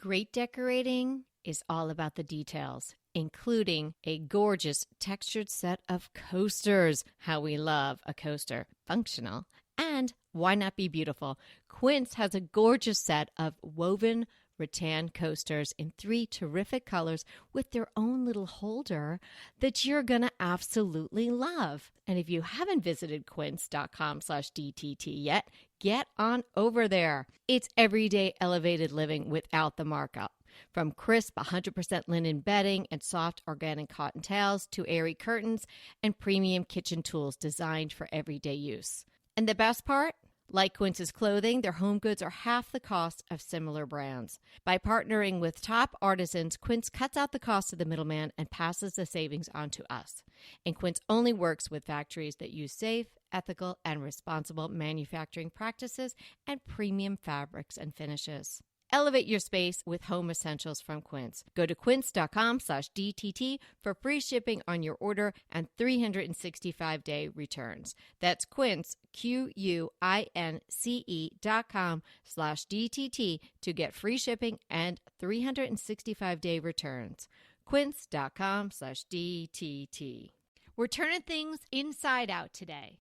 Great decorating is all about the details, including a gorgeous textured set of coasters. How we love a coaster. Functional. And why not be beautiful? Quince has a gorgeous set of woven rattan coasters in 3 terrific colors with their own little holder that you're going to absolutely love. And if you haven't visited quince.com/DTT yet, get on over there. It's everyday elevated living without the markup. From crisp 100% linen bedding and soft organic cotton towels to airy curtains and premium kitchen tools designed for everyday use. And the best part? Like Quince's clothing, their home goods are half the cost of similar brands. By partnering with top artisans, Quince cuts out the cost of the middleman and passes the savings on to us. And Quince only works with factories that use safe, ethical, and responsible manufacturing practices and premium fabrics and finishes. Elevate your space with home essentials from Quince. Go to quince.com/DTT for free shipping on your order and 365-day returns. That's Quince, QUINCE.com/DTT to get free shipping and 365-day returns. Quince.com/DTT. We're turning things inside out today.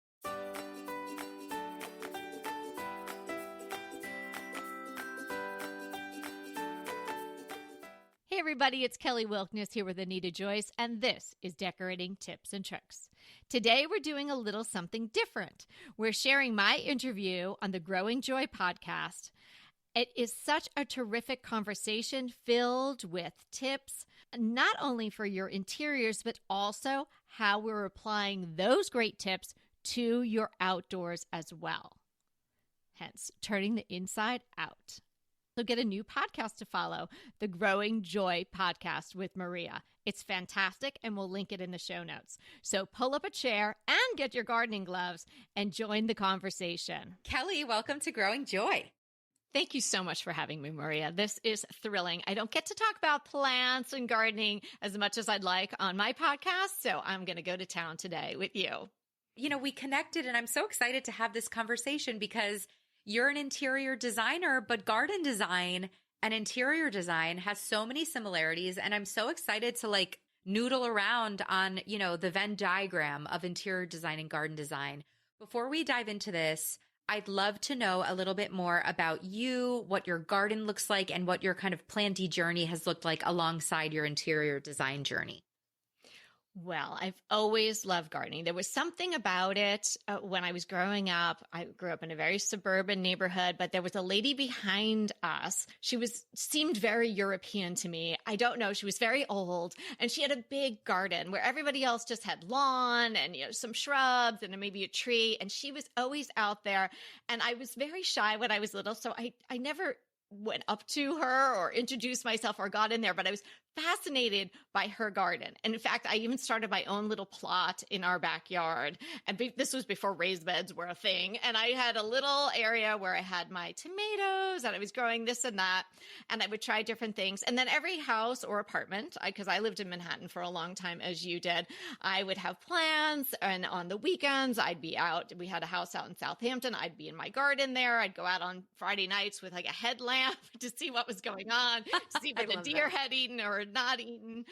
Hey everybody, it's Kelly Wilkness here with Anita Joyce, and this is Decorating Tips and Tricks. Today we're doing a little something different. We're sharing my interview on the Growing Joy podcast. It is such a terrific conversation filled with tips, not only for your interiors, but also how we're applying those great tips to your outdoors as well. Hence, turning the inside out. So get a new podcast to follow, the Growing Joy podcast with Maria. It's fantastic, and we'll link it in the show notes. So pull up a chair and get your gardening gloves and join the conversation. Kelly, welcome to Growing Joy. Thank you so much for having me, Maria. This is thrilling. I don't get to talk about plants and gardening as much as I'd like on my podcast, so I'm going to go to town today with you. You know, we connected, and I'm so excited to have this conversation because you're an interior designer, but garden design and interior design has so many similarities. And I'm so excited to noodle around on, the Venn diagram of interior design and garden design. Before we dive into this, I'd love to know a little bit more about you, what your garden looks like, and what your kind of planty journey has looked like alongside your interior design journey. Well, I've always loved gardening. There was something about it when I was growing up. I grew up in a very suburban neighborhood, but there was a lady behind us. She seemed very European to me. I don't know. She was very old, and she had a big garden where everybody else just had lawn and, some shrubs and maybe a tree. And she was always out there. And I was very shy when I was little. So I never went up to her or introduced myself or got in there, but I was fascinated by her garden. And in fact, I even started my own little plot in our backyard. And this was before raised beds were a thing. And I had a little area where I had my tomatoes and I was growing this and that. And I would try different things. And then every house or apartment, because I lived in Manhattan for a long time, as you did, I would have plans. And on the weekends, I'd be out. We had a house out in Southampton. I'd be in my garden there. I'd go out on Friday nights with a headlamp to see what was going on, to see what the deer had eaten or not eaten.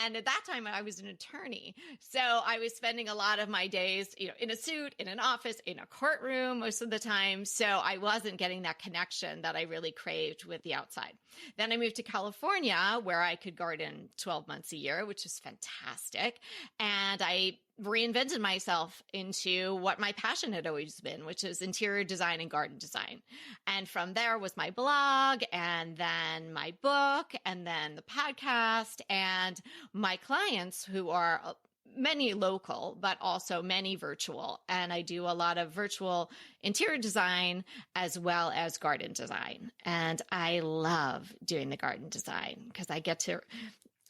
And at that time, I was an attorney. So I was spending a lot of my days, in a suit, in an office, in a courtroom most of the time. So I wasn't getting that connection that I really craved with the outside. Then I moved to California, where I could garden 12 months a year, which is fantastic. And I reinvented myself into what my passion had always been, which is interior design and garden design. And from there was my blog, and then my book, and then the podcast, and my clients, who are many local, but also many virtual. And I do a lot of virtual interior design as well as garden design. And I love doing the garden design because I get to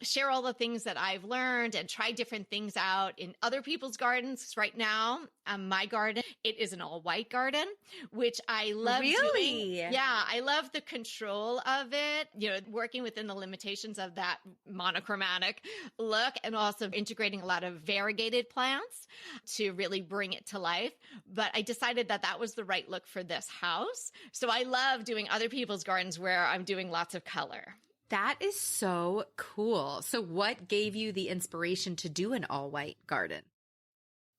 share all the things that I've learned and try different things out in other people's gardens. 'Cause right now, my garden, it is an all white garden, which I love doing. Really? Yeah, I love the control of it, working within the limitations of that monochromatic look and also integrating a lot of variegated plants to really bring it to life. But I decided that that was the right look for this house. So I love doing other people's gardens where I'm doing lots of color. That is so cool. So what gave you the inspiration to do an all-white garden?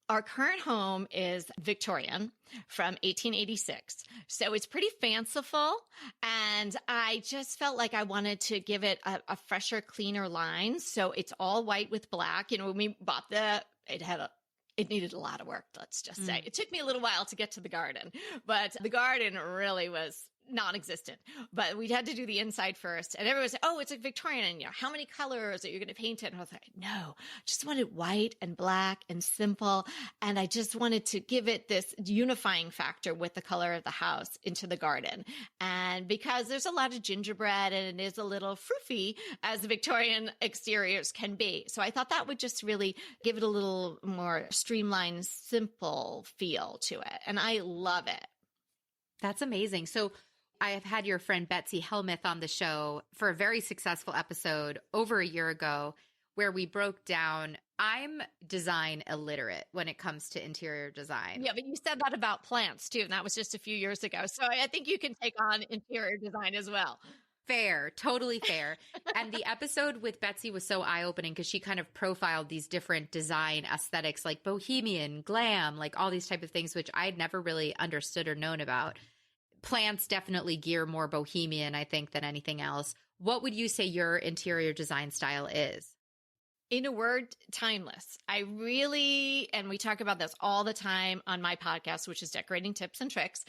Our current home is Victorian from 1886. So it's pretty fanciful. And I just felt like I wanted to give it a fresher, cleaner line. So it's all white with black. When we bought it needed a lot of work, let's just say. It took me a little while to get to the garden, but the garden really was non-existent. But we had to do the inside first. And everyone said, oh, it's a Victorian. And, how many colors are you going to paint it? And I was like, no, I just wanted white and black and simple. And I just wanted to give it this unifying factor with the color of the house into the garden. And because there's a lot of gingerbread and it is a little froofy as the Victorian exteriors can be. So I thought that would just really give it a little more streamlined, simple feel to it. And I love it. That's amazing. So I have had your friend Betsy Helmuth on the show for a very successful episode over a year ago where we broke down, I'm design illiterate when it comes to interior design. Yeah, but you said that about plants too, and that was just a few years ago. So I think you can take on interior design as well. Fair, totally fair. And the episode with Betsy was so eye-opening because she kind of profiled these different design aesthetics like bohemian, glam, like all these type of things, which I had never really understood or known about. Plants definitely gear more bohemian, I think, than anything else. What would you say your interior design style is? In a word, timeless. And we talk about this all the time on my podcast, which is Decorating Tips and Tricks.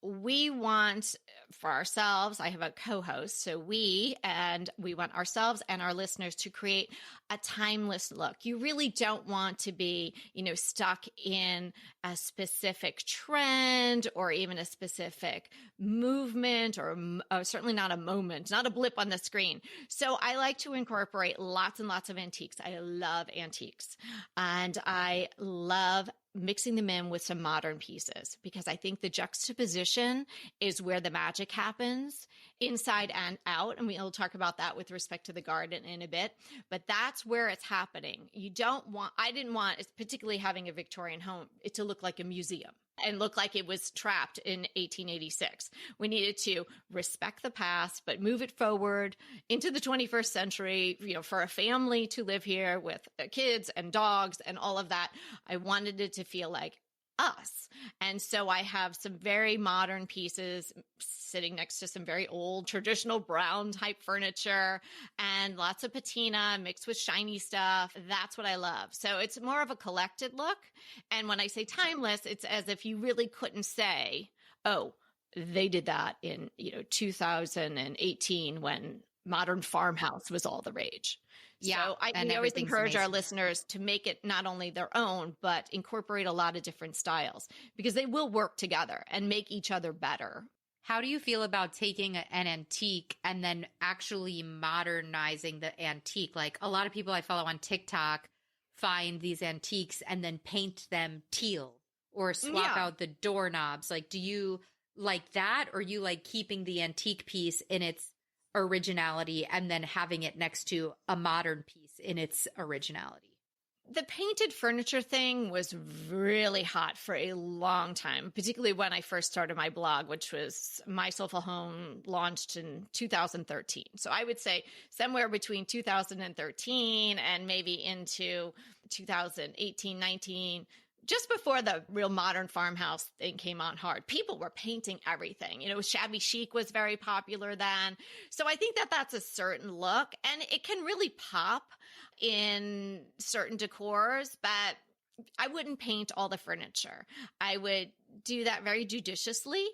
We want for ourselves, I have a co-host, so we want ourselves and our listeners to create a timeless look. You really don't want to be, stuck in a specific trend or even a specific movement or certainly not a moment, not a blip on the screen. So I like to incorporate lots and lots of antiques. I love antiques and I love mixing them in with some modern pieces because I think the juxtaposition is where the magic happens inside and out. And we'll talk about that with respect to the garden in a bit, but that's where it's happening. I didn't want, particularly having a Victorian home, it to look like a museum and look like it was trapped in 1886. We needed to respect the past, but move it forward into the 21st century, for a family to live here with kids and dogs and all of that. I wanted it to feel like us. And so I have some very modern pieces sitting next to some very old traditional brown type furniture and lots of patina mixed with shiny stuff. That's what I love. So it's more of a collected look. And when I say timeless, it's as if you really couldn't say, oh, they did that in, 2018 when modern farmhouse was all the rage. Yeah, so we always encourage our listeners to make it not only their own, but incorporate a lot of different styles because they will work together and make each other better. How do you feel about taking an antique and then actually modernizing the antique? Like a lot of people I follow on TikTok find these antiques and then paint them teal or swap out the doorknobs. Like, do you like that or you like keeping the antique piece in its originality and then having it next to a modern piece in its originality? The painted furniture thing was really hot for a long time, particularly when I first started my blog, which was My Soulful Home, launched in 2013. So I would say somewhere between 2013 and maybe into 2018, 19, just before the real modern farmhouse thing came on hard, people were painting everything. Shabby chic was very popular then. So I think that that's a certain look and it can really pop in certain decors, but I wouldn't paint all the furniture. I would do that very judiciously.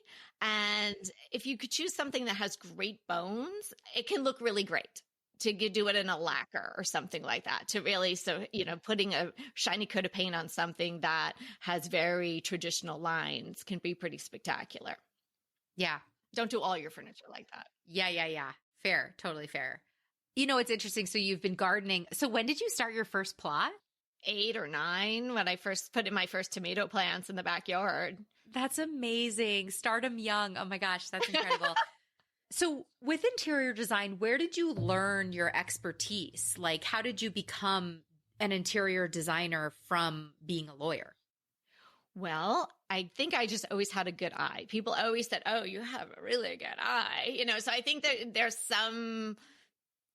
And if you could choose something that has great bones, it can look really great. To do it in a lacquer or something like that to really, putting a shiny coat of paint on something that has very traditional lines can be pretty spectacular. Yeah. Don't do all your furniture like that. Yeah. Fair. Totally fair. It's interesting. So you've been gardening. So when did you start your first plot? 8 or 9 when I first put in my first tomato plants in the backyard. That's amazing. Start 'em young. Oh my gosh, that's incredible. So with interior design, where did you learn your expertise? Like, how did you become an interior designer from being a lawyer? Well, I think I just always had a good eye. People always said, "Oh, you have a really good eye." So I think that there's some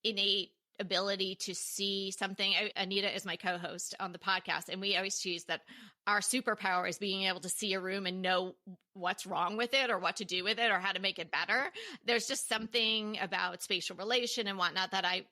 innate ability to see something. Anita is my co-host on the podcast, and we always choose that our superpower is being able to see a room and know what's wrong with it or what to do with it or how to make it better. There's just something about spatial relation and whatnot that I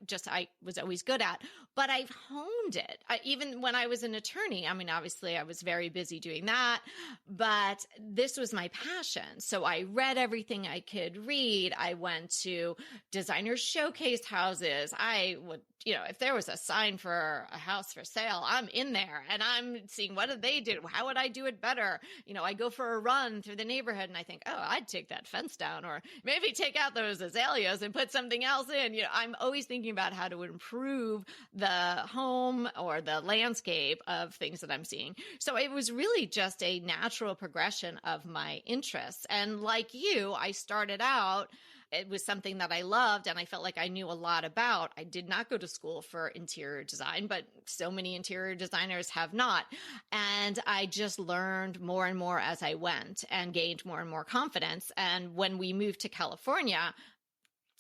was always good at, but I've honed it. Even when I was an attorney, I mean, obviously I was very busy doing that, but this was my passion. So I read everything I could read. I went to designer showcase houses. I would, if there was a sign for a house for sale, I'm in there and I'm seeing what did they do? How would I do it better? I go for a run through the neighborhood and I think, oh, I'd take that fence down or maybe take out those azaleas and put something else in. I'm always thinking about how to improve the home or the landscape of things that I'm seeing. So it was really just a natural progression of my interests. And like you, I started out, it was something that I loved and I felt like I knew a lot about. I did not go to school for interior design, but so many interior designers have not. And I just learned more and more as I went and gained more and more confidence. And when we moved to California,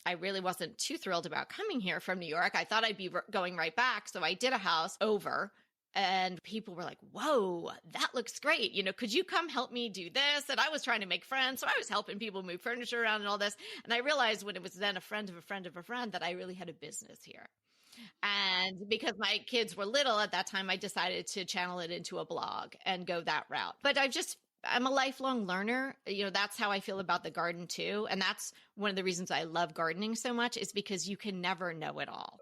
I really wasn't too thrilled about coming here from New York. I thought I'd be going right back. So I did a house over. And people were like, whoa, that looks great. Could you come help me do this? And I was trying to make friends. So I was helping people move furniture around and all this. And I realized when it was then a friend of a friend of a friend that I really had a business here. And because my kids were little at that time, I decided to channel it into a blog and go that route. But I'm a lifelong learner. That's how I feel about the garden too. And that's one of the reasons I love gardening so much is because you can never know it all.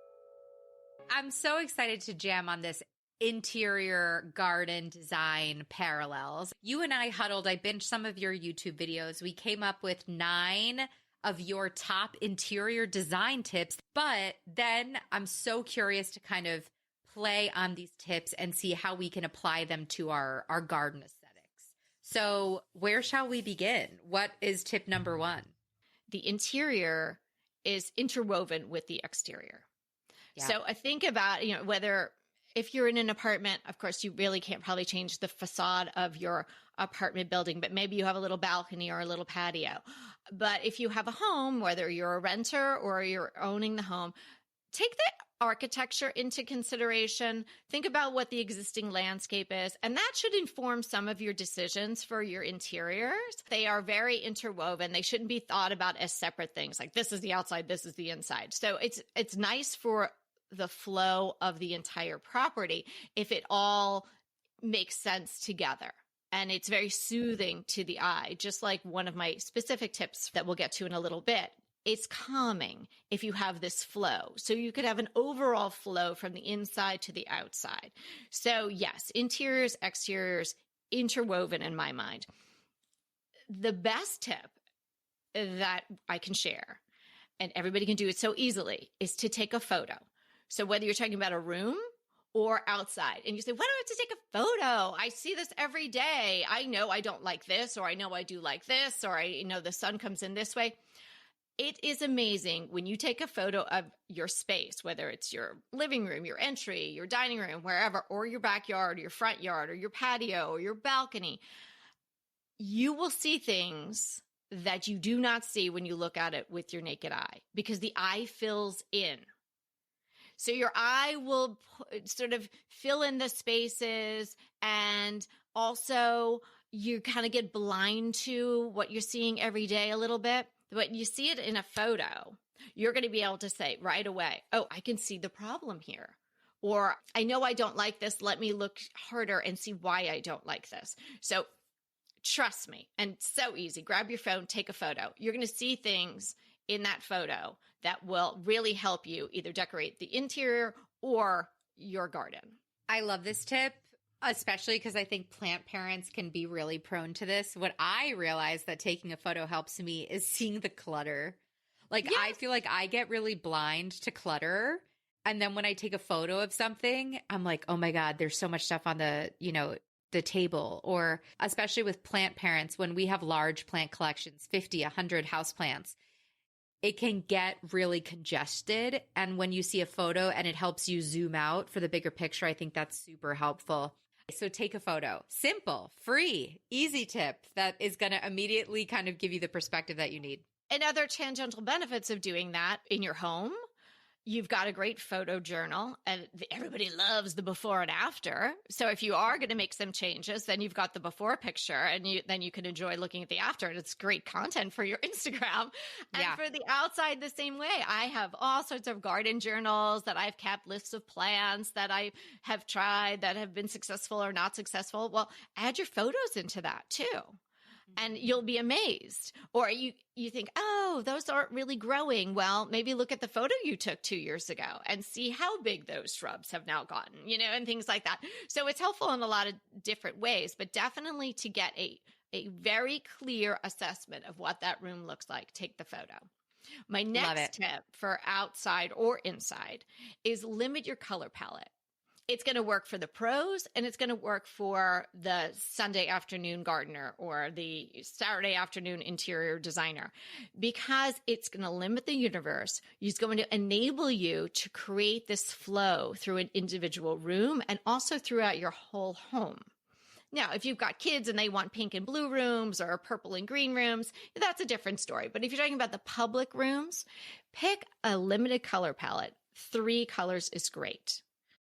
I'm so excited to jam on this interior garden design parallels. You and I huddled. I binged some of your YouTube videos. We came up with 9 of your top interior design tips, but then I'm so curious to kind of play on these tips and see how we can apply them to our garden aesthetics. So where shall we begin? What is tip number 1? The interior is interwoven with the exterior. Yeah. So I think about, whether if you're in an apartment, of course, you really can't probably change the facade of your apartment building, but maybe you have a little balcony or a little patio. But if you have a home, whether you're a renter or you're owning the home, take the architecture into consideration. Think about what the existing landscape is, and that should inform some of your decisions for your interiors. They are very interwoven. They shouldn't be thought about as separate things, like this is the outside, this is the inside. So it's nice for the flow of the entire property if it all makes sense together. And it's very soothing to the eye, just like one of my specific tips that we'll get to in a little bit. It's calming if you have this flow. So you could have an overall flow from the inside to the outside. So yes, interiors, exteriors, interwoven in my mind. The best tip that I can share, and everybody can do it so easily, is to take a photo. So whether you're talking about a room or outside, and you say, why do I have to take a photo? I see this every day. I know I don't like this, or I know I do like this, or I know the sun comes in this way. It is amazing when you take a photo of your space, whether it's your living room, your entry, your dining room, wherever, or your backyard, or your front yard, or your patio, or your balcony. You will see things that you do not see when you look at it with your naked eye, because the eye fills in. So your eye will sort of fill in the spaces, and also you kind of get blind to what you're seeing every day a little bit. But you see it in a photo, you're going to be able to say right away, oh, I can see the problem here. Or I know I don't like this. Let me look harder and see why I don't like this. So trust me, and so easy. Grab your phone, take a photo. You're going to see things in that photo that will really help you either decorate the interior or your garden. I love this tip, especially because I think plant parents can be really prone to this. What I realize that taking a photo helps me is seeing the clutter. Like, Yes. I feel like I get really blind to clutter. And then when I take a photo of something, I'm like, oh my God, there's so much stuff on the table. Or especially with plant parents, when we have large plant collections, 50, 100 houseplants, it can get really congested. And when you see a photo and it helps you zoom out for the bigger picture, I think that's super helpful. So take a photo. Simple, free, easy tip that is going to immediately kind of give you the perspective that you need. And other tangential benefits of doing that in your home, you've got a great photo journal, and everybody loves the before and after. So if you are going to make some changes, then you've got the before picture, and then you can enjoy looking at the after. And it's great content for your Instagram. And for the outside, the same way. I have all sorts of garden journals that I've kept, lists of plants that I have tried that have been successful or not successful. Well, add your photos into that too. And you'll be amazed. Or you think, oh, those aren't really growing. Well, maybe look at the photo you took 2 years ago and see how big those shrubs have now gotten, and things like that. So it's helpful in a lot of different ways, but definitely to get a very clear assessment of what that room looks like, take the photo. My next tip for outside or inside is limit your color palette. It's going to work for the pros, and it's going to work for the Sunday afternoon gardener or the Saturday afternoon interior designer, because it's going to limit the universe. It's going to enable you to create this flow through an individual room and also throughout your whole home. Now, if you've got kids and they want pink and blue rooms or purple and green rooms, that's a different story. But if you're talking about the public rooms, pick a limited color palette. 3 colors is great.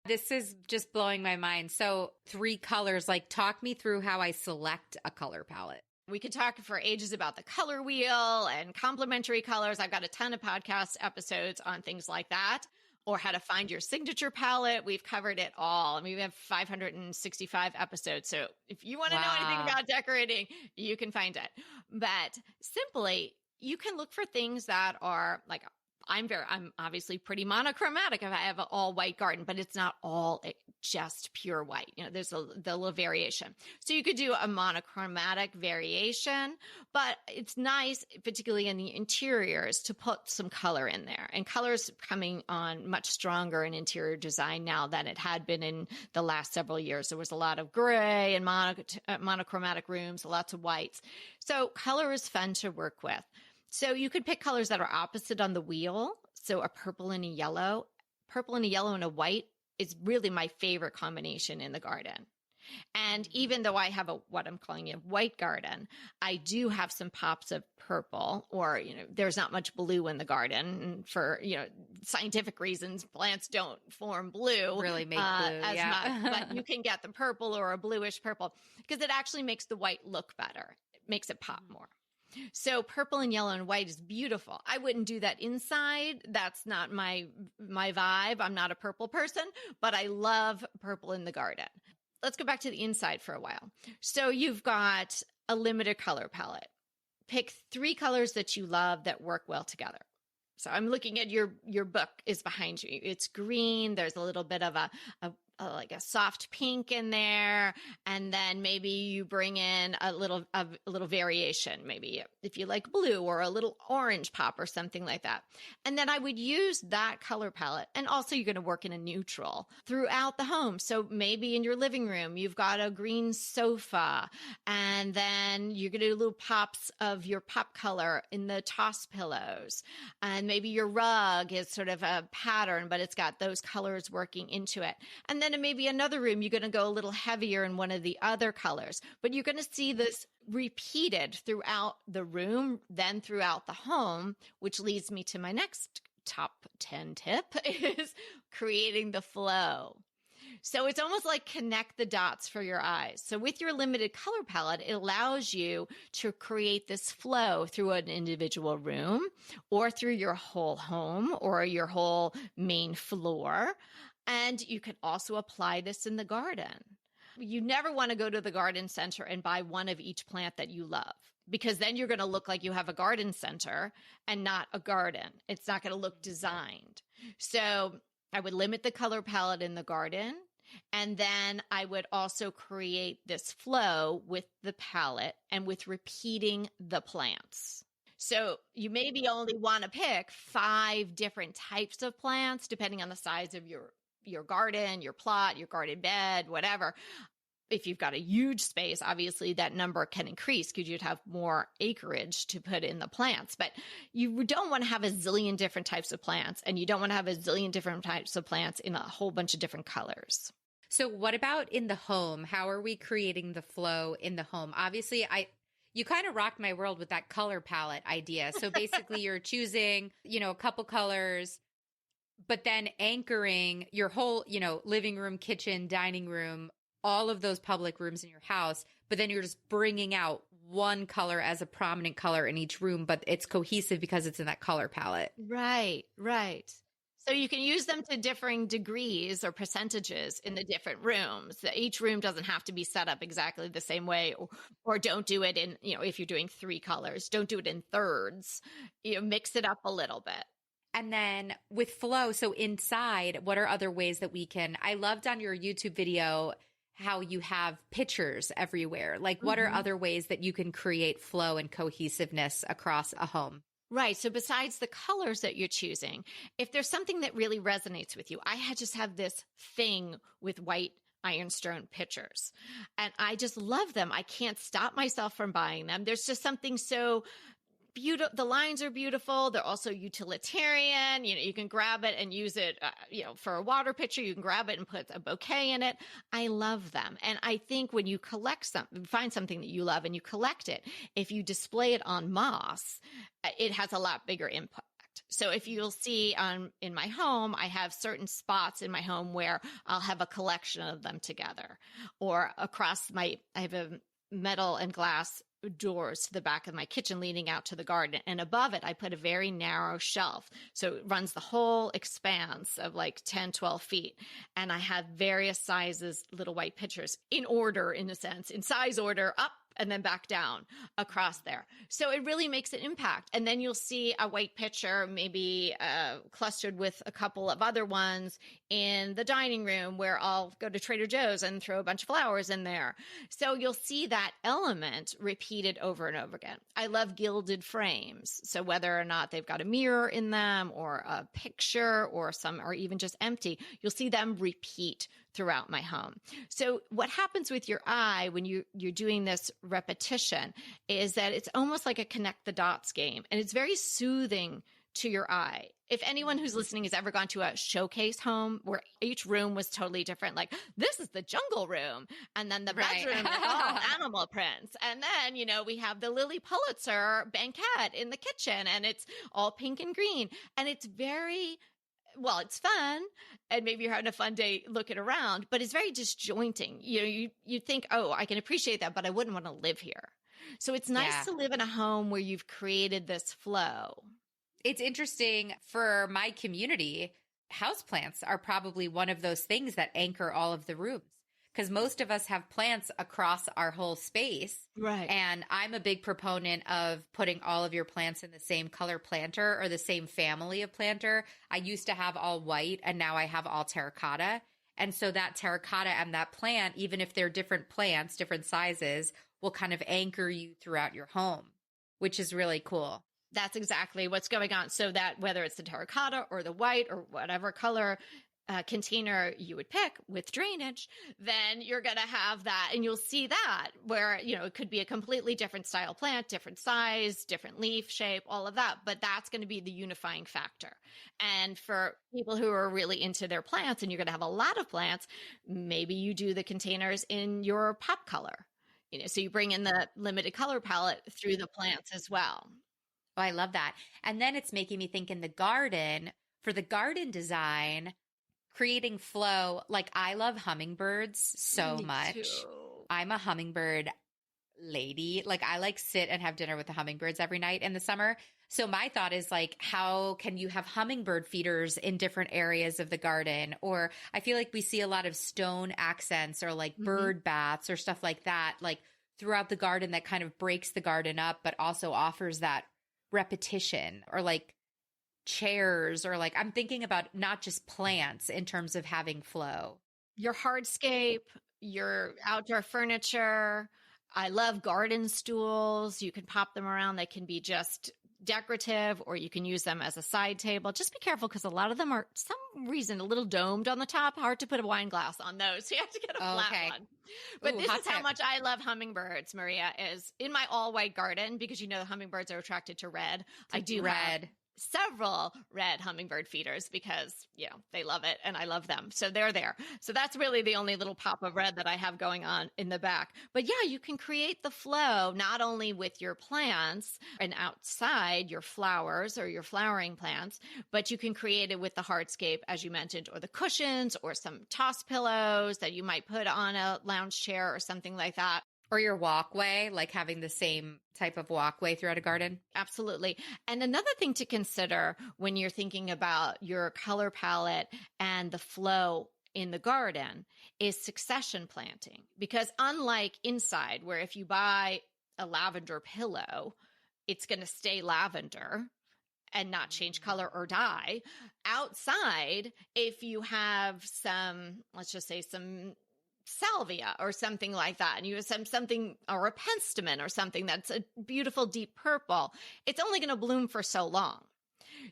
This is just blowing my mind. So 3 colors, like talk me through how I select a color palette. We could talk for ages about the color wheel and complementary colors. I've got a ton of podcast episodes on things like that, or how to find your signature palette. We've covered it all. I mean, we have 565 episodes. So if you want to know anything about decorating, you can find it. But simply, you can look for things that are like, I'm obviously pretty monochromatic if I have an all white garden, but it's not all just pure white. There's the little variation. So you could do a monochromatic variation, but it's nice, particularly in the interiors, to put some color in there. And color's coming on much stronger in interior design now than it had been in the last several years. There was a lot of gray and monochromatic rooms, lots of whites. So color is fun to work with. So you could pick colors that are opposite on the wheel. So a purple and a yellow. Purple and a yellow and a white is really my favorite combination in the garden. And even though I have what I'm calling a white garden, I do have some pops of purple, or, there's not much blue in the garden. And for, scientific reasons, plants don't form blue. Really make blue, as much, but you can get the purple or a bluish purple because it actually makes the white look better. It makes it pop more. So purple and yellow and white is beautiful. I wouldn't do that inside. That's not my vibe. I'm not a purple person, but I love purple in the garden. Let's go back to the inside for a while. So you've got a limited color palette. Pick 3 colors that you love that work well together. So I'm looking at your book is behind you. It's green. There's a little bit of like a soft pink in there, and then maybe you bring in a little variation, maybe if you like blue or a little orange pop or something like that. And then I would use that color palette, and also you're going to work in a neutral throughout the home. So maybe in your living room you've got a green sofa, and then you're going to do little pops of your pop color in the toss pillows, and maybe your rug is sort of a pattern, but it's got those colors working into it. And then in maybe another room, you're going to go a little heavier in one of the other colors, but you're going to see this repeated throughout the room, then throughout the home, which leads me to my next top 10 tip is creating the flow. So it's almost like connect the dots for your eyes. So with your limited color palette, it allows you to create this flow through an individual room or through your whole home or your whole main floor. And you can also apply this in the garden. You never want to go to the garden center and buy one of each plant that you love, because then you're going to look like you have a garden center and not a garden. It's not going to look designed. So I would limit the color palette in the garden. And then I would also create this flow with the palette and with repeating the plants. So you maybe only want to pick 5 different types of plants, depending on the size of your garden, your plot, your garden bed, whatever. If you've got a huge space, obviously that number can increase because you'd have more acreage to put in the plants. But you don't want to have a zillion different types of plants, and you don't want to have a zillion different types of plants in a whole bunch of different colors. So what about in the home? How are we creating the flow in the home? Obviously, you kind of rocked my world with that color palette idea. So basically you're choosing, a couple colors, but then anchoring your whole, living room, kitchen, dining room, all of those public rooms in your house, but then you're just bringing out one color as a prominent color in each room, but it's cohesive because it's in that color palette. Right, right. So you can use them to differing degrees or percentages in the different rooms. Each room doesn't have to be set up exactly the same way, or don't do it in, if you're doing 3 colors, don't do it in thirds, mix it up a little bit. And then with flow, so inside, what are other ways that we can, I loved on your YouTube video how you have pictures everywhere. Like, what are other ways that you can create flow and cohesiveness across a home? Right. So besides the colors that you're choosing, if there's something that really resonates with you, I just have this thing with white ironstone pitchers, and I just love them. I can't stop myself from buying them. There's just something so beautiful. The lines are beautiful. They're also utilitarian. You can grab it and use it, for a water pitcher. You can grab it and put a bouquet in it. I love them. And I think when you find something that you love and you collect it, if you display it on moss, it has a lot bigger impact. So if you'll see in my home, I have certain spots in my home where I'll have a collection of them together, or I have a metal and glass doors to the back of my kitchen leading out to the garden. And above it, I put a very narrow shelf. So it runs the whole expanse of like 10, 12 feet. And I have various sizes, little white pitchers in order, in a sense, in size order, up and then back down across there. So it really makes an impact. And then you'll see a white pitcher, maybe clustered with a couple of other ones in the dining room, where I'll go to Trader Joe's and throw a bunch of flowers in there. So you'll see that element repeated over and over again. I love gilded frames. So whether or not they've got a mirror in them, or a picture, or some are even just empty, you'll see them repeat throughout my home. So what happens with your eye when you're doing this repetition is that it's almost like a connect the dots game, and it's very soothing to your eye. If anyone who's listening has ever gone to a showcase home where each room was totally different, like this is the jungle room, and then the bedroom is all animal prints, and then we have the Lily Pulitzer banquette in the kitchen, and it's all pink and green, and it's it's fun, and maybe you're having a fun day looking around, but it's very disjointing. You think, oh, I can appreciate that, but I wouldn't want to live here. So it's nice to live in a home where you've created this flow. It's interesting for my community. Houseplants are probably one of those things that anchor all of the rooms, because most of us have plants across our whole space. Right. And I'm a big proponent of putting all of your plants in the same color planter, or the same family of planter. I used to have all white, and now I have all terracotta. And so that terracotta and that plant, even if they're different plants, different sizes, will kind of anchor you throughout your home, which is really cool. That's exactly what's going on. So that whether it's the terracotta or the white or whatever color container you would pick with drainage, then you're going to have that. And you'll see that where, it could be a completely different style plant, different size, different leaf shape, all of that. But that's going to be the unifying factor. And for people who are really into their plants, and you're going to have a lot of plants, maybe you do the containers in your pop color, so you bring in the limited color palette through the plants as well. Oh, I love that. And then it's making me think in the garden, for the garden design, creating flow. Like, I love hummingbirds so much. Too. I'm a hummingbird lady. Like, I sit and have dinner with the hummingbirds every night in the summer. So my thought is how can you have hummingbird feeders in different areas of the garden? Or I feel like we see a lot of stone accents, or bird baths or stuff like that, throughout the garden, that kind of breaks the garden up, but also offers that repetition, or chairs, or I'm thinking about not just plants in terms of having flow. Your hardscape, your outdoor furniture. I love garden stools. You can pop them around. They can be just decorative, or you can use them as a side table. Just be careful because a lot of them are, some reason, a little domed on the top. Hard to put a wine glass on those. So you have to get a flat one. But this is how much I love hummingbirds, Maria, is in my all white garden, because the hummingbirds are attracted to red. I do have several red hummingbird feeders because, they love it and I love them. So they're there. So that's really the only little pop of red that I have going on in the back. But you can create the flow not only with your plants and outside your flowers or your flowering plants, but you can create it with the hardscape, as you mentioned, or the cushions or some toss pillows that you might put on a lounge chair or something like that. Or your walkway, like having the same type of walkway throughout a garden. Absolutely. And another thing to consider when you're thinking about your color palette and the flow in the garden is succession planting. Because unlike inside, where if you buy a lavender pillow, it's going to stay lavender and not change color or dye. Outside, if you have some, let's just say some salvia or something like that, and you have something or a penstemon or something that's a beautiful deep purple, it's only going to bloom for so long.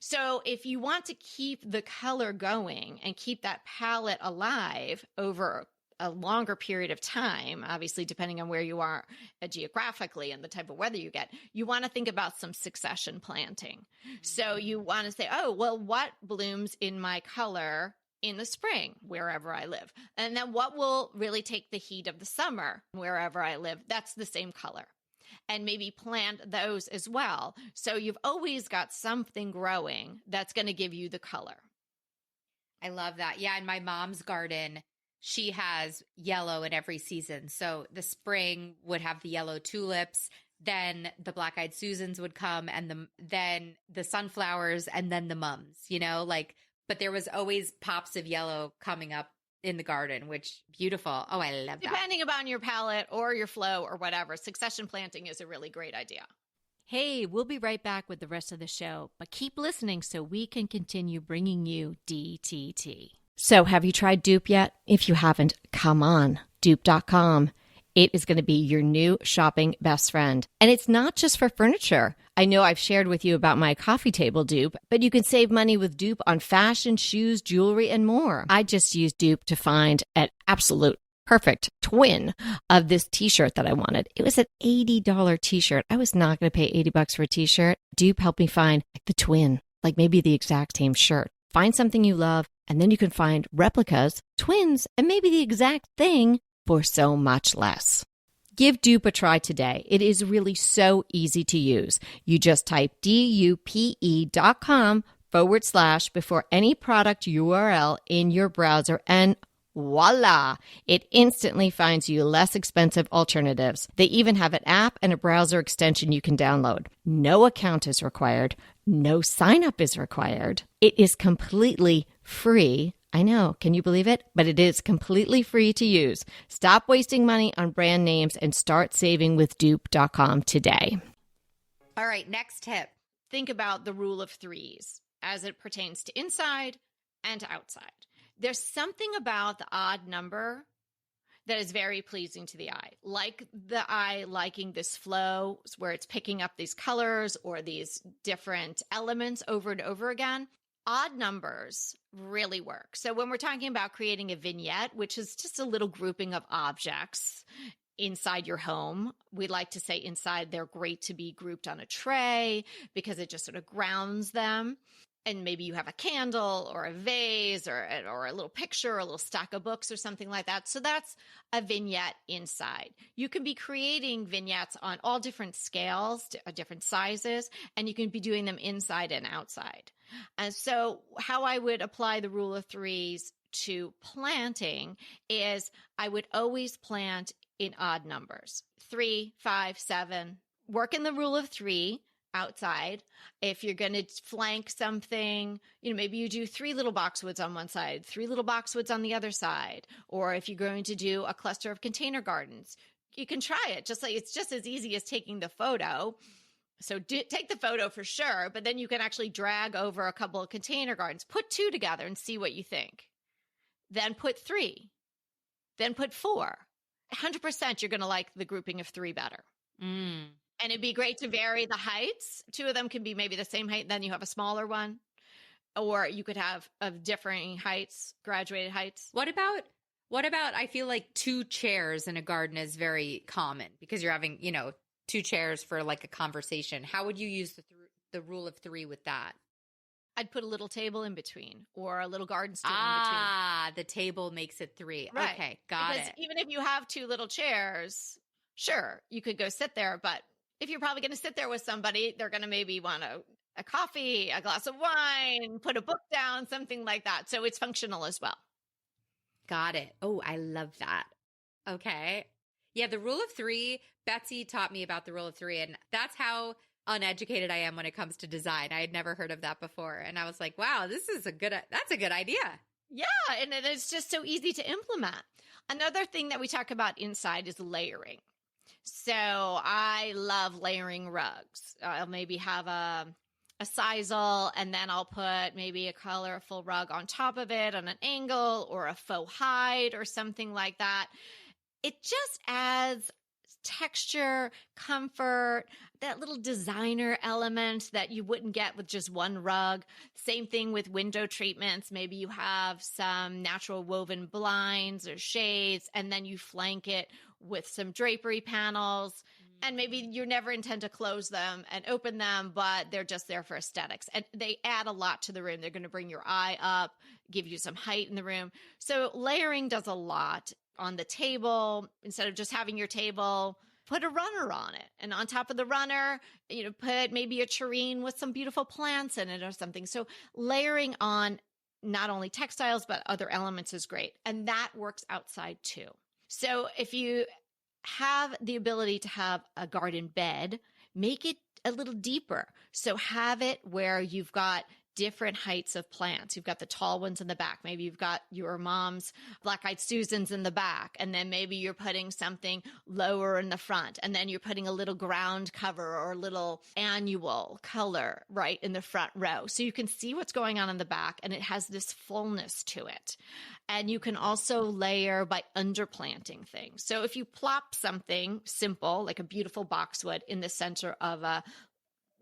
So if you want to keep the color going and keep that palette alive over a longer period of time, obviously depending on where you are geographically and the type of weather you get, you want to think about some succession planting. So you want to say, oh, well, what blooms in my color in the spring, wherever I live? And then what will really take the heat of the summer, wherever I live? That's the same color. And maybe plant those as well. So you've always got something growing that's going to give you the color. I love that. Yeah, in my mom's garden, she has yellow in every season. So the spring would have the yellow tulips, then the black-eyed Susans would come, and then the sunflowers, and then the mums, but there was always pops of yellow coming up in the garden, which beautiful. Oh, I love that. Depending upon your palette or your flow or whatever, succession planting is a really great idea. Hey, we'll be right back with the rest of the show, but keep listening so we can continue bringing you DTT. So have you tried Dupe yet? If you haven't, come on, dupe.com. It is going to be your new shopping best friend. And it's not just for furniture. I know I've shared with you about my coffee table dupe, but you can save money with Dupe on fashion, shoes, jewelry, and more. I just used Dupe to find an absolute perfect twin of this t-shirt that I wanted. It was an $80 t-shirt. I was not going to pay $80 for a t-shirt. Dupe helped me find the twin, like maybe the exact same shirt. Find something you love, and then you can find replicas, twins, and maybe the exact thing for so much less. Give Dupe a try today. It is really so easy to use. You just type dupe.com / before any product URL in your browser, and voila, it instantly finds you less expensive alternatives. They even have an app and a browser extension you can download. No account is required. No sign up is required. It is completely free. I know, can you believe it? But it is completely free to use. Stop wasting money on brand names and start saving with dupe.com today. All right, next tip. Think about the rule of threes as it pertains to inside and outside. There's something about the odd number that is very pleasing to the eye. Like the eye liking this flow where it's picking up these colors or these different elements over and over again. Odd numbers really work. So when we're talking about creating a vignette, which is just a little grouping of objects inside your home, we like to say inside they're great to be grouped on a tray because it just sort of grounds them. And maybe you have a candle or a vase or a little picture or a little stack of books or something like that. So that's a vignette inside. You can be creating vignettes on all different scales, different sizes, and you can be doing them inside and outside. And so how I would apply the rule of threes to planting is I would always plant in odd numbers, 3, 5, 7. Work in the rule of three outside. If you're going to flank something, maybe you do 3 little boxwoods on one side, 3 little boxwoods on the other side. Or if you're going to do a cluster of container gardens, you can try it. It's just as easy as taking the photo. So take the photo for sure, but then you can actually drag over a couple of container gardens, put 2 together and see what you think. Then put 3, then put 4. 100% you're going to like the grouping of 3 better. And it'd be great to vary the heights. Two of them can be maybe the same height, then you have a smaller one. Or you could have of differing heights, graduated heights. What about I feel like two chairs in a garden is very common because you're having, two chairs for like a conversation. How would you use the rule of three with that? I'd put a little table in between or a little garden stool in between. Ah, the table makes it three. Right. Okay, got because it. Even if you have two little chairs, sure, you could go sit there. But if you're probably going to sit there with somebody, they're going to maybe want a coffee, a glass of wine, put a book down, something like that. So it's functional as well. Got it. Oh, I love that. Okay. Yeah, the rule of three, Betsy taught me about the rule of three, and that's how uneducated I am when it comes to design. I had never heard of that before. And I was like, wow, that's a good idea. Yeah. And it's just so easy to implement. Another thing that we talk about inside is layering. So I love layering rugs. I'll maybe have a sisal, and then I'll put maybe a colorful rug on top of it on an angle, or a faux hide or something like that. It just adds texture, comfort, that little designer element that you wouldn't get with just one rug. Same thing with window treatments. Maybe you have some natural woven blinds or shades, and then you flank it with some drapery panels. And maybe you never intend to close them and open them, but they're just there for aesthetics. And they add a lot to the room. They're going to bring your eye up, give you some height in the room. So layering does a lot. On the table, instead of just having your table, put a runner on it. And on top of the runner, put maybe a tureen with some beautiful plants in it or something. So layering on not only textiles, but other elements is great. And that works outside too. So if you have the ability to have a garden bed, make it a little deeper. So have it where you've got different heights of plants. You've got the tall ones in the back. Maybe you've got your mom's black-eyed Susans in the back. And then maybe you're putting something lower in the front. And then you're putting a little ground cover or a little annual color right in the front row. So you can see what's going on in the back, and it has this fullness to it. And you can also layer by underplanting things. So if you plop something simple, like a beautiful boxwood in the center of a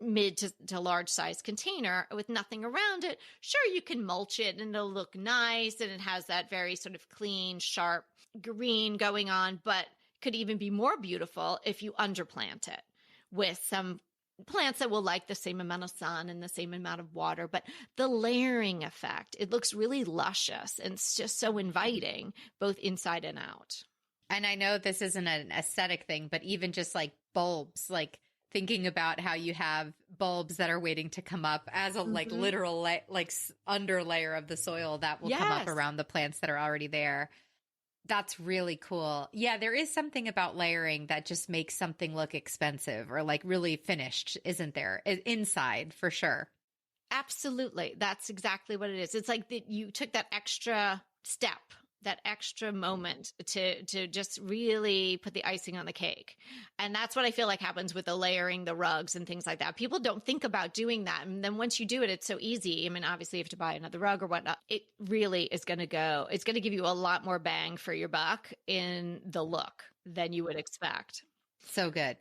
mid to large size container with nothing around it, sure, you can mulch it and it'll look nice, and it has that very sort of clean, sharp green going on, but could even be more beautiful if you underplant it with some plants that will like the same amount of sun and the same amount of water. But the layering effect, it looks really luscious, and it's just so inviting both inside and out. And I know this isn't an aesthetic thing, but even just like bulbs, like thinking about how you have bulbs that are waiting to come up as a like literal under layer of the soil that will come up around the plants that are already there. That's really cool. Yeah, there is something about layering that just makes something look expensive or like really finished, isn't there? Inside, for sure. Absolutely. That's exactly what it is. It's like that you took that extra step, that extra moment to just really put the icing on the cake. And that's what I feel like happens with the layering, the rugs and things like that. People don't think about doing that. And then once you do it, it's so easy. I mean, obviously you have to buy another rug or whatnot. It really is going to it's going to give you a lot more bang for your buck in the look than you would expect. So good.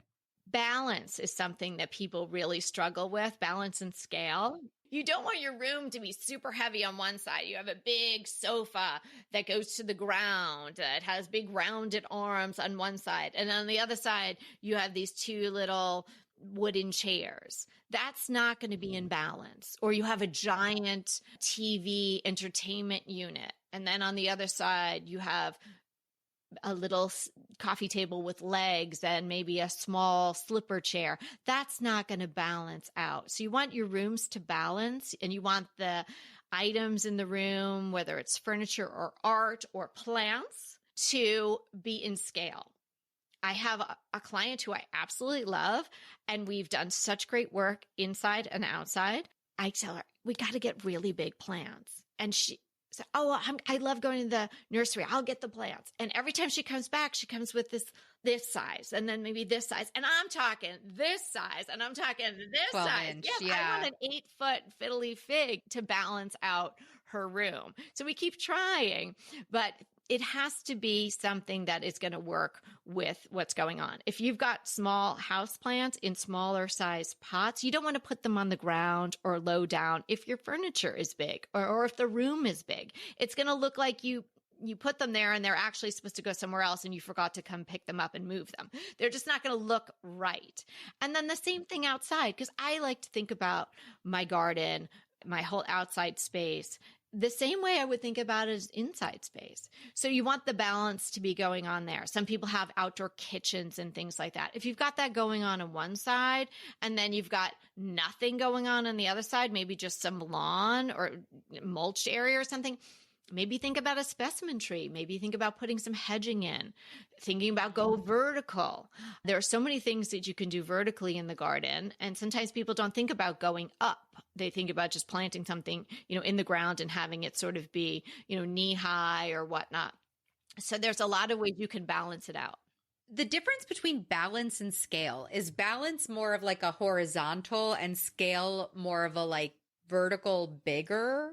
Balance is something that people really struggle with, balance and scale. You don't want your room to be super heavy on one side. You have a big sofa that goes to the ground. It has big rounded arms on one side. And on the other side, you have these two little wooden chairs. That's not going to be in balance. Or you have a giant TV entertainment unit. And then on the other side, you have a little coffee table with legs and maybe a small slipper chair. That's not going to balance out. So you want your rooms to balance, and you want the items in the room, whether it's furniture or art or plants, to be in scale. I have a client who I absolutely love, and we've done such great work inside and outside. I tell her, we got to get really big plants. And she said, I love going to the nursery. I'll get the plants. And every time she comes back, she comes with this size, and then maybe this size. And I'm talking this size, and I'm talking this size. Inch, yes, yeah. I want an 8-foot fiddly fig to balance out per room. So we keep trying, but it has to be something that is going to work with what's going on. If you've got small house plants in smaller size pots, you don't want to put them on the ground or low down if your furniture is big or if the room is big. It's going to look like you put them there and they're actually supposed to go somewhere else and you forgot to come pick them up and move them. They're just not going to look right. And then the same thing outside, because I like to think about my garden, my whole outside space, the same way I would think about it as inside space. So you want the balance to be going on there. Some people have outdoor kitchens and things like that. If you've got that going on one side and then you've got nothing going on the other side, maybe just some lawn or mulched area or something, maybe think about a specimen tree. Maybe think about putting some hedging in, thinking about go vertical. There are so many things that you can do vertically in the garden. And sometimes people don't think about going up. They think about just planting something, in the ground and having it sort of be, knee high or whatnot. So there's a lot of ways you can balance it out. The difference between balance and scale, is balance more of like a horizontal and scale more of a like vertical bigger?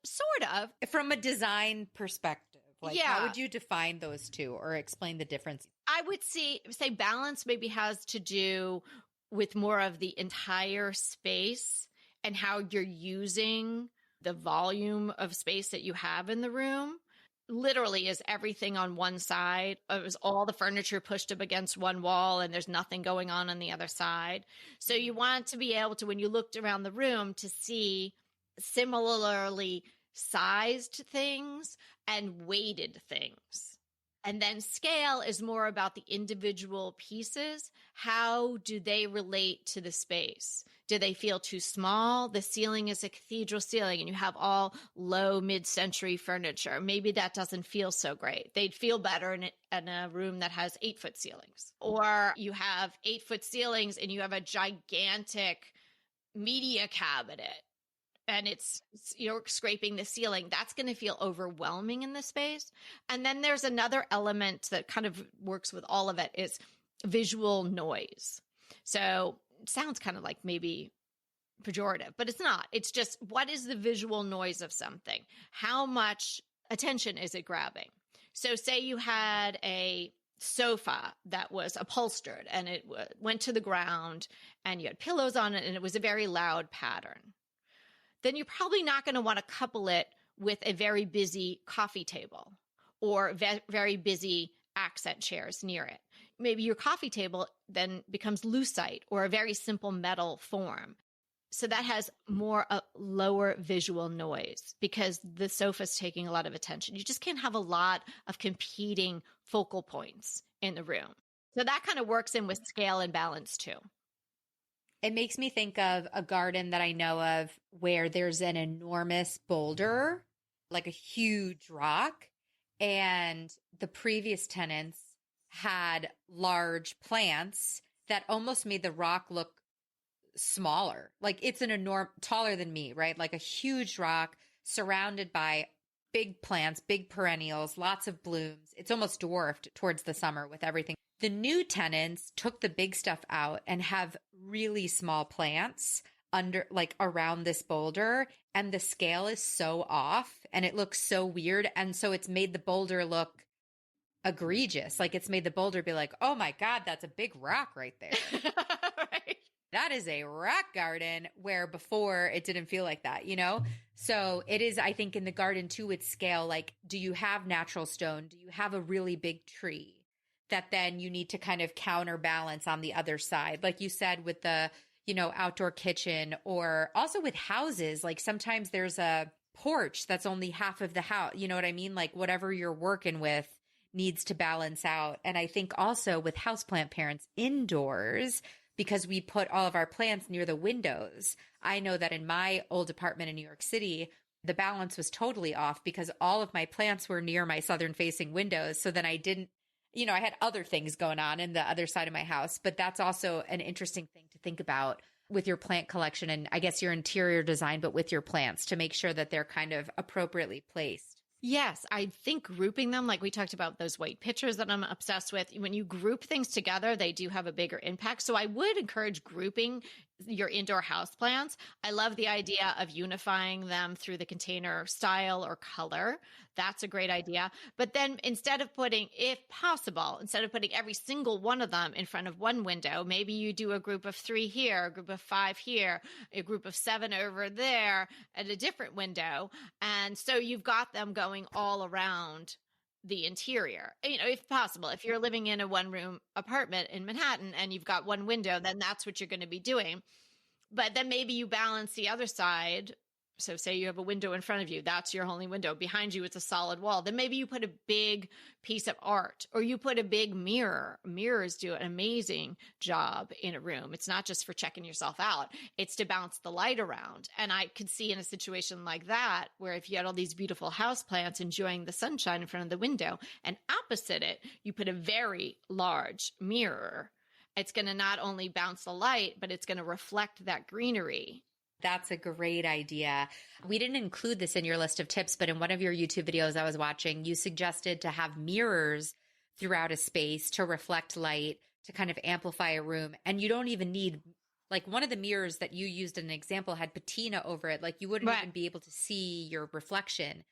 Sort of. From a design perspective, yeah. How would you define those two or explain the difference? I would say balance maybe has to do with more of the entire space and how you're using the volume of space that you have in the room. Literally, is everything on one side? Is all the furniture pushed up against one wall and there's nothing going on the other side? So you want to be able to, when you looked around the room, to see similarly sized things and weighted things. And then scale is more about the individual pieces. How do they relate to the space? Do they feel too small? The ceiling is a cathedral ceiling and you have all low mid-century furniture. Maybe that doesn't feel so great. They'd feel better in a room that has 8-foot ceilings. Or you have 8-foot ceilings and you have a gigantic media cabinet and it's scraping the ceiling. That's going to feel overwhelming in the space. And then there's another element that kind of works with all of it, is visual noise. So it sounds kind of like maybe pejorative, but it's not. It's just, what is the visual noise of something? How much attention is it grabbing? So say you had a sofa that was upholstered and it went to the ground and you had pillows on it and it was a very loud pattern. Then you're probably not going to want to couple it with a very busy coffee table or very busy accent chairs near it. Maybe your coffee table then becomes lucite or a very simple metal form. So that has more lower visual noise because the sofa's taking a lot of attention. You just can't have a lot of competing focal points in the room. So that kind of works in with scale and balance too. It makes me think of a garden that I know of where there's an enormous boulder, like a huge rock, and the previous tenants had large plants that almost made the rock look smaller. Like it's taller than me, right? Like a huge rock surrounded by big plants, big perennials, lots of blooms. It's almost dwarfed towards the summer with everything. The new tenants took the big stuff out and have really small plants around this boulder, and the scale is so off and it looks so weird. And so it's made the boulder look egregious. Like it's made the boulder be like, oh my God, that's a big rock right there. Right. That is a rock garden, where before it didn't feel like that, So it is, I think, in the garden too, with scale, like, do you have natural stone? Do you have a really big tree that then you need to kind of counterbalance on the other side? Like you said, with the, outdoor kitchen, or also with houses, like sometimes there's a porch that's only half of the house. You know what I mean? Like whatever you're working with needs to balance out. And I think also with houseplant parents indoors, because we put all of our plants near the windows. I know that in my old apartment in New York City, the balance was totally off because all of my plants were near my southern facing windows. So then I didn't, I had other things going on in the other side of my house. But that's also an interesting thing to think about with your plant collection, and I guess your interior design, but with your plants, to make sure that they're kind of appropriately placed. Yes, I think grouping them, like we talked about those white pictures that I'm obsessed with, when you group things together, they do have a bigger impact. So I would encourage grouping your indoor houseplants. I love the idea of unifying them through the container style or color. That's a great idea. But then instead of putting, if possible, instead of putting every single one of them in front of one window, maybe you do a group of 3 here, a group of 5 here, a group of 7 over there at a different window. And so you've got them going all around the interior, if possible. If you're living in a 1-room apartment in Manhattan and you've got one window, then that's what you're going to be doing. But then maybe you balance the other side. So say you have a window in front of you, that's your only window. Behind you, it's a solid wall. Then maybe you put a big piece of art, or you put a big mirror. Mirrors do an amazing job in a room. It's not just for checking yourself out. It's to bounce the light around. And I could see in a situation like that, where if you had all these beautiful houseplants enjoying the sunshine in front of the window, and opposite it, you put a very large mirror, it's going to not only bounce the light, but it's going to reflect that greenery. That's a great idea. We didn't include this in your list of tips, but in one of your YouTube videos I was watching, you suggested to have mirrors throughout a space to reflect light, to kind of amplify a room. And you don't even need, like, one of the mirrors that you used in an example had patina over it. Like, you wouldn't even be able to see your reflection,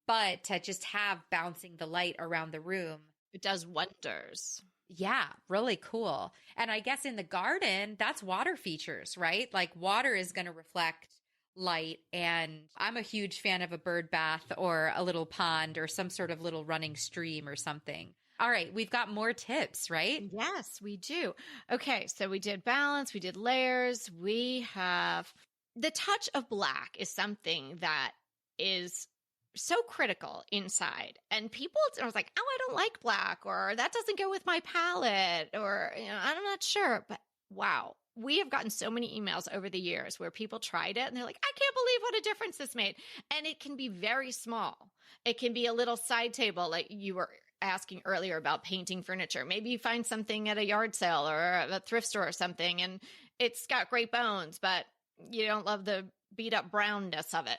but to just have bouncing the light around the room. It does wonders. Yeah, really cool. And I guess in the garden, that's water features, right? Like, water is going to reflect light. And I'm a huge fan of a bird bath or a little pond or some sort of little running stream or something. All right, we've got more tips, right? Yes, we do. Okay, so we did balance, we did layers. We have the touch of black is something that is so critical inside, and people I was like, oh, I don't like black, or that doesn't go with my palette, or I'm not sure. But wow, we have gotten so many emails over the years where people tried it and they're like, I can't believe what a difference this made. And it can be very small. It can be a little side table, like you were asking earlier about painting furniture. Maybe you find something at a yard sale or a thrift store or something, and it's got great bones, but you don't love the beat up brownness of it.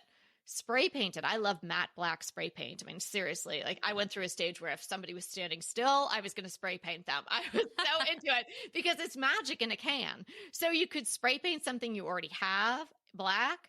Spray painted. I love matte black spray paint. I mean, seriously, like, I went through a stage where if somebody was standing still, I was going to spray paint them. I was so into it because it's magic in a can. So you could spray paint something you already have black,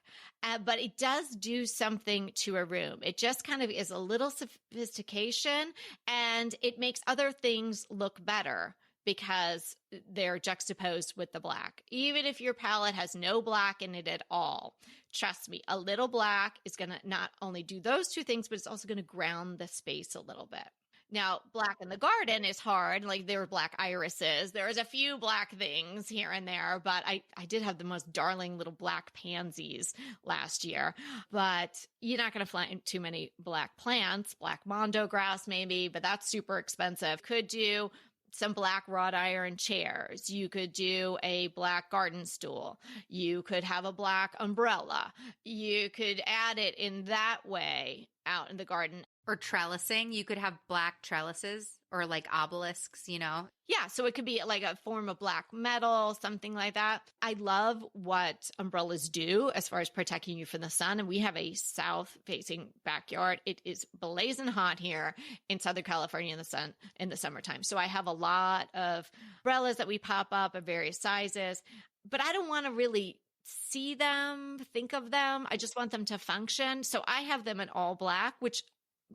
but it does do something to a room. It just kind of is a little sophistication, and it makes other things look better because they're juxtaposed with the black. Even if your palette has no black in it at all, trust me, a little black is going to not only do those two things, but it's also going to ground the space a little bit. Now, black in the garden is hard. Like, there were black irises. There's a few black things here and there, but I did have the most darling little black pansies last year. But you're not going to find too many black plants, black mondo grass maybe, but that's super expensive. Could do some black wrought iron chairs. You could do a black garden stool. You could have a black umbrella. You could add it in that way out in the garden. Or trellising. You could have black trellises or like obelisks, Yeah, so it could be like a form of black metal, something like that. I love what umbrellas do as far as protecting you from the sun. And we have a south-facing backyard. It is blazing hot here in Southern California in the summertime. So I have a lot of umbrellas that we pop up of various sizes, but I don't want to really see them, think of them. I just want them to function. So I have them in all black, which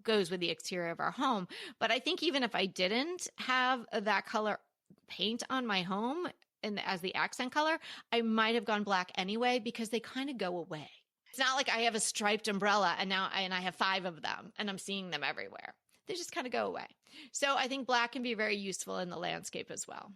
goes with the exterior of our home. But I think even if I didn't have that color paint on my home and as the accent color, I might have gone black anyway, because they kind of go away. It's not like I have a striped umbrella and I have 5 of them and I'm seeing them everywhere. They just kind of go away. So I think black can be very useful in the landscape as well.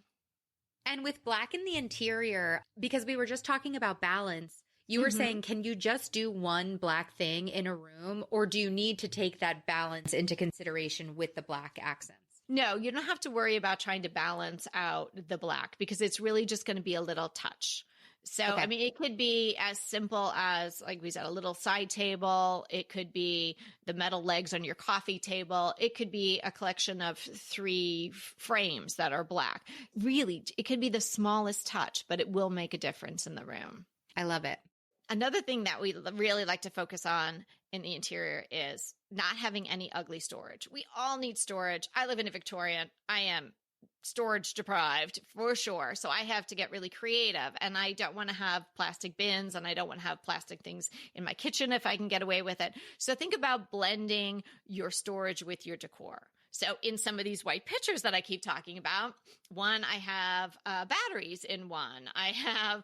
And with black in the interior, because we were just talking about balance, you were saying, can you just do one black thing in a room, or do you need to take that balance into consideration with the black accents? No, you don't have to worry about trying to balance out the black, because it's really just going to be a little touch. So, okay. I mean, it could be as simple as, like we said, a little side table. It could be the metal legs on your coffee table. It could be a collection of 3 frames that are black. Really, it could be the smallest touch, but it will make a difference in the room. I love it. Another thing that we really like to focus on in the interior is not having any ugly storage. We all need storage. I live in a Victorian. I am storage deprived for sure. So I have to get really creative, and I don't want to have plastic bins, and I don't want to have plastic things in my kitchen if I can get away with it. So think about blending your storage with your decor. So in some of these white pictures that I keep talking about, one, I have batteries in one. I have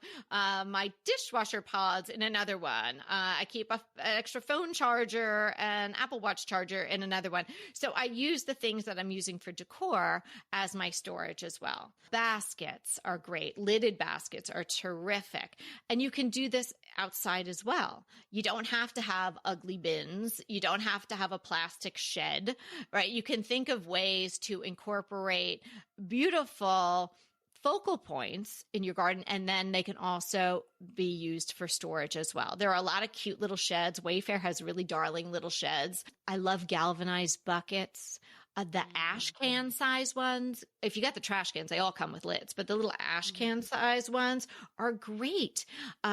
my dishwasher pods in another one. I keep an extra phone charger and Apple Watch charger in another one. So I use the things that I'm using for decor as my storage as well. Baskets are great. Lidded baskets are terrific. And you can do this outside as well. You don't have to have ugly bins. You don't have to have a plastic shed, right? You can think of ways to incorporate beautiful focal points in your garden, and then they can also be used for storage as well. There are a lot of cute little sheds. Wayfair has really darling little sheds. I love galvanized buckets. The ash can size ones, if you got the trash cans, they all come with lids, but the little ash can size ones are great.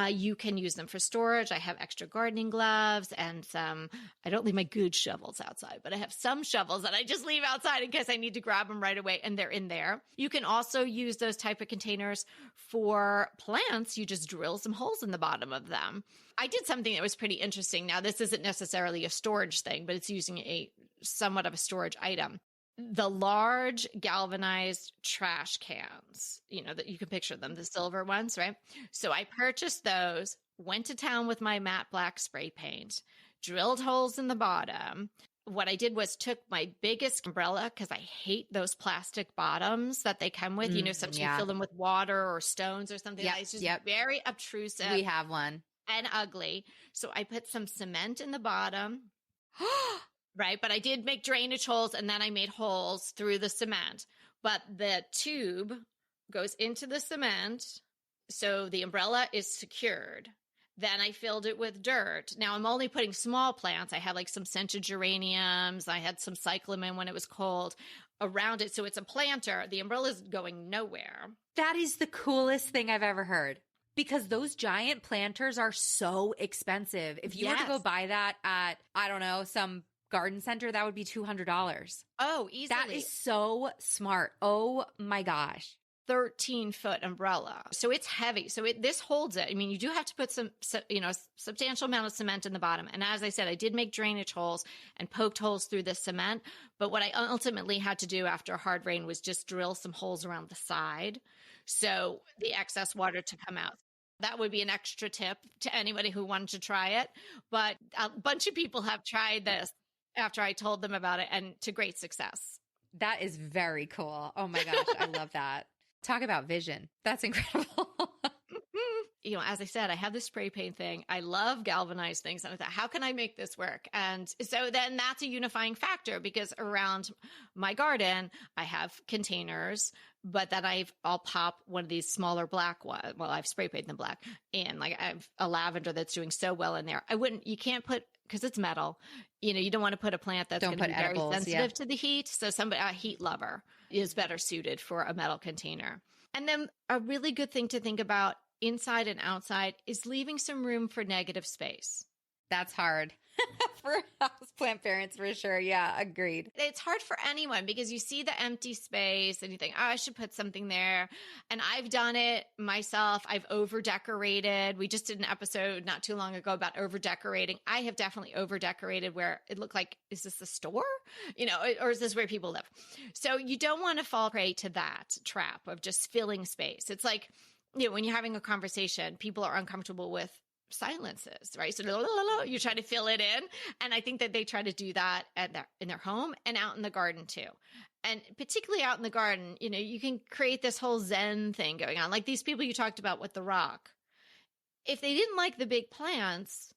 You can use them for storage. I have extra gardening gloves and I don't leave my good shovels outside, but I have some shovels that I just leave outside in case I need to grab them right away, and they're in there. You can also use those type of containers for plants. You just drill some holes in the bottom of them. I did something that was pretty interesting. Now, this isn't necessarily a storage thing, but it's using somewhat of a storage item. The large galvanized trash cans, that you can picture them, the silver ones, right? So I purchased those, went to town with my matte black spray paint, drilled holes in the bottom. What I did was took my biggest umbrella, because I hate those plastic bottoms that they come with. Sometimes you fill them with water or stones or something. Yep, It's just very obtrusive. We have one. And ugly. So I put some cement in the bottom. Right. But I did make drainage holes, and then I made holes through the cement. But the tube goes into the cement, so the umbrella is secured. Then I filled it with dirt. Now I'm only putting small plants. I have like some scented geraniums. I had some cyclamen when it was cold around it. So it's a planter. The umbrella is going nowhere. That is the coolest thing I've ever heard. Because those giant planters are so expensive. If you were to go buy that at, I don't know, some garden center, that would be $200. Oh, easily. That is so smart. Oh my gosh. 13-foot umbrella. So it's heavy. So this holds it. I mean, you do have to put some substantial amount of cement in the bottom. And as I said, I did make drainage holes and poked holes through the cement. But what I ultimately had to do after a hard rain was just drill some holes around the side, so the excess water to come out. That would be an extra tip to anybody who wanted to try it. But a bunch of people have tried this after I told them about it, and to great success. That is very cool. Oh my gosh, I love that. Talk about vision. That's incredible. As I said, I have this spray paint thing. I love galvanized things. And I thought, how can I make this work? And so then that's a unifying factor, because around my garden, I have containers, but then I'll pop one of these smaller black ones. Well, I've spray painted them black, and like I have a lavender that's doing so well in there. You can't put, because it's metal, you don't want to put a plant that's going to be very sensitive to the heat. So a heat lover is better suited for a metal container. And then a really good thing to think about inside and outside is leaving some room for negative space. That's hard for houseplant parents, for sure. Yeah, agreed. It's hard for anyone, because you see the empty space and you think, oh, I should put something there. And I've done it myself. I've over decorated. We just did an episode not too long ago about over decorating. I have definitely over decorated where it looked like, is this a store? Or is this where people live? So you don't want to fall prey to that trap of just filling space. It's like, when you're having a conversation, people are uncomfortable with silences, right? So you try to fill it in. And I think that they try to do that in their home and out in the garden too. And particularly out in the garden, you can create this whole Zen thing going on. Like these people you talked about with the rock. If they didn't like the big plants,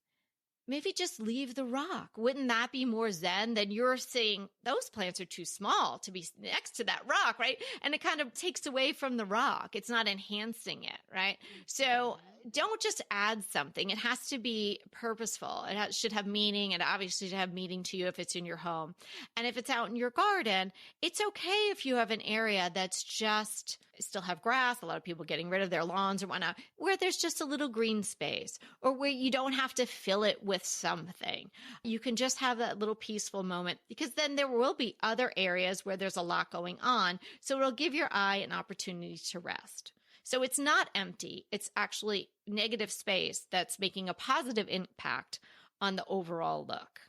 maybe just leave the rock. Wouldn't that be more Zen than you're saying those plants are too small to be next to that rock, right? And it kind of takes away from the rock. It's not enhancing it, right? So don't just add something. It has to be purposeful. Should have meaning, and obviously should have meaning to you if it's in your home. And if it's out in your garden, it's okay if you have an area that's just still have grass. A lot of people getting rid of their lawns or whatnot, where there's just a little green space, or where you don't have to fill it with something. You can just have that little peaceful moment, because then there will be other areas where there's a lot going on. So it'll give your eye an opportunity to rest. So it's not empty. It's actually negative space that's making a positive impact on the overall look.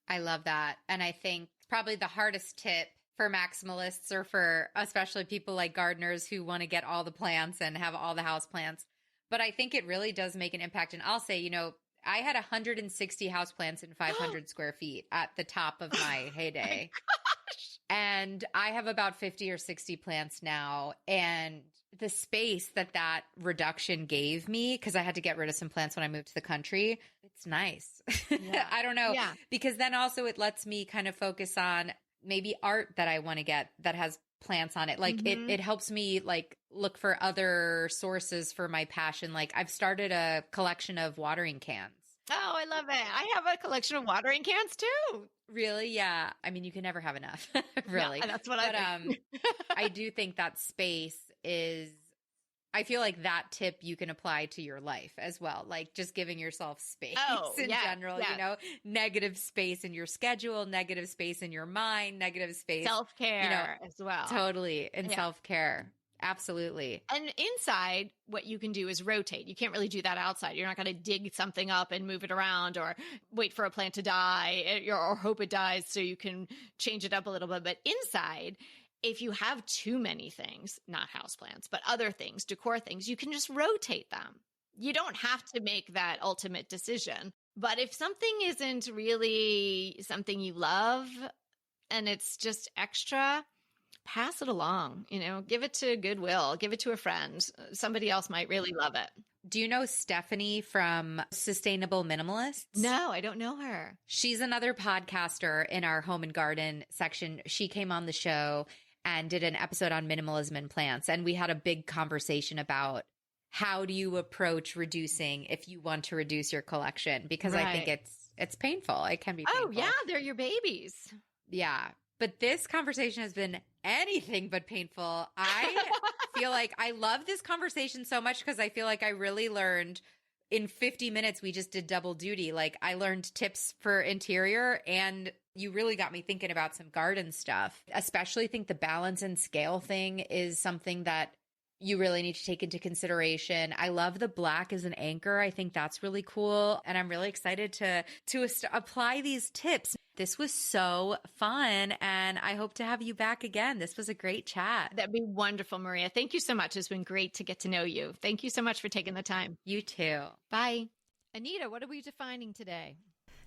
I love that. And I think probably the hardest tip for maximalists, or for especially people like gardeners who want to get all the plants and have all the house plants. But I think it really does make an impact. And I'll say, I had 160 houseplants in 500 square feet at the top of my heyday. And I have about 50 or 60 plants now. And the space that reduction gave me, because I had to get rid of some plants when I moved to the country, it's nice. Yeah. I don't know. Yeah. Because then also it lets me kind of focus on maybe art that I want to get that has plants on it. Like it helps me like look for other sources for my passion. Like I've started a collection of watering cans. Oh, I love it. I have a collection of watering cans too. Really? Yeah. I mean, you can never have enough, really. Yeah, that's what I think. I do think that space is, I feel like that tip you can apply to your life as well. Like just giving yourself space in general, negative space in your schedule, negative space in your mind, negative space. Self-care as well. Totally. And self-care. Absolutely. And inside, what you can do is rotate. You can't really do that outside. You're not going to dig something up and move it around, or wait for a plant to die, or hope it dies so you can change it up a little bit. But inside, if you have too many things, not houseplants, but other things, decor things, you can just rotate them. You don't have to make that ultimate decision. But if something isn't really something you love and it's just extra, pass it along, give it to Goodwill, give it to a friend. Somebody else might really love it. Do you know Stephanie from Sustainable Minimalists? No, I don't know her. She's another podcaster in our home and garden section. She came on the show and did an episode on minimalism and plants. And we had a big conversation about how do you approach reducing if you want to reduce your collection? Because I think it's painful. It can be painful. Oh, yeah. They're your babies. Yeah. But this conversation has been anything but painful. I feel like I love this conversation so much because I feel like I really learned in 50 minutes. We just did double duty. Like I learned tips for interior, and you really got me thinking about some garden stuff. Especially think the balance and scale thing is something that you really need to take into consideration. I love the black as an anchor. I think that's really cool. And I'm really excited to apply these tips. This was so fun, and I hope to have you back again. This was a great chat. That'd be wonderful, Maria. Thank you so much. It's been great to get to know you. Thank you so much for taking the time. You too. Bye. Anita, what are we defining today?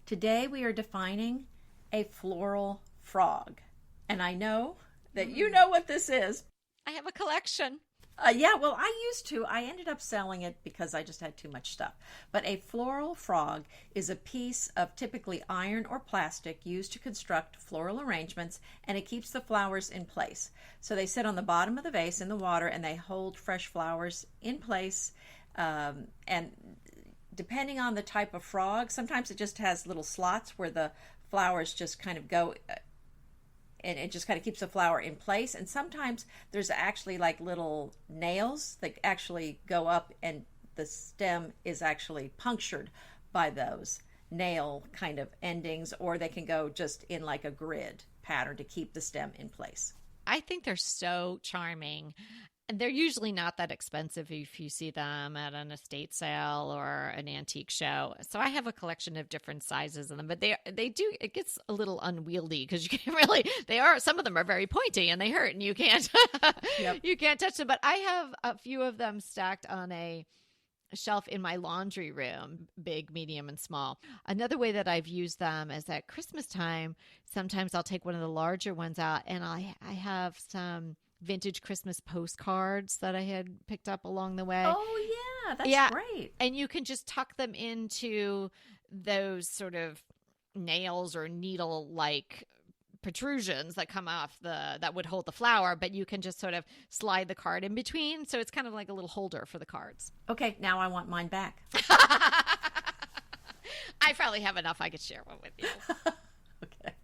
Today we are defining a floral frog. And I know that you know what this is. I have a collection. Well, I ended up selling it because I just had too much stuff. But a floral frog is a piece of typically iron or plastic used to construct floral arrangements, and it keeps the flowers in place. So they sit on the bottom of the vase in the water, and they hold fresh flowers in place. And depending on the type of frog, sometimes it just has little slots where the flowers just kind of go, and it just kind of keeps the flower in place. And sometimes there's actually like little nails that actually go up, and the stem is actually punctured by those nail kind of endings, or they can go just in like a grid pattern to keep the stem in place. I think they're so charming. And they're usually not that expensive if you see them at an estate sale or an antique show. So I have a collection of different sizes of them, but it gets a little unwieldy because you can't really, some of them are very pointy and they hurt and you can't, you can't touch them. But I have a few of them stacked on a shelf in my laundry room, big, medium, and small. Another way that I've used them is at Christmas time. Sometimes I'll take one of the larger ones out, and I have some vintage Christmas postcards that I had picked up along the way. Oh, yeah. That's great. And you can just tuck them into those sort of nails or needle-like protrusions that come off that would hold the flower, but you can just sort of slide the card in between. So it's kind of like a little holder for the cards. Okay, now I want mine back. I probably have enough I could share one with you. Okay.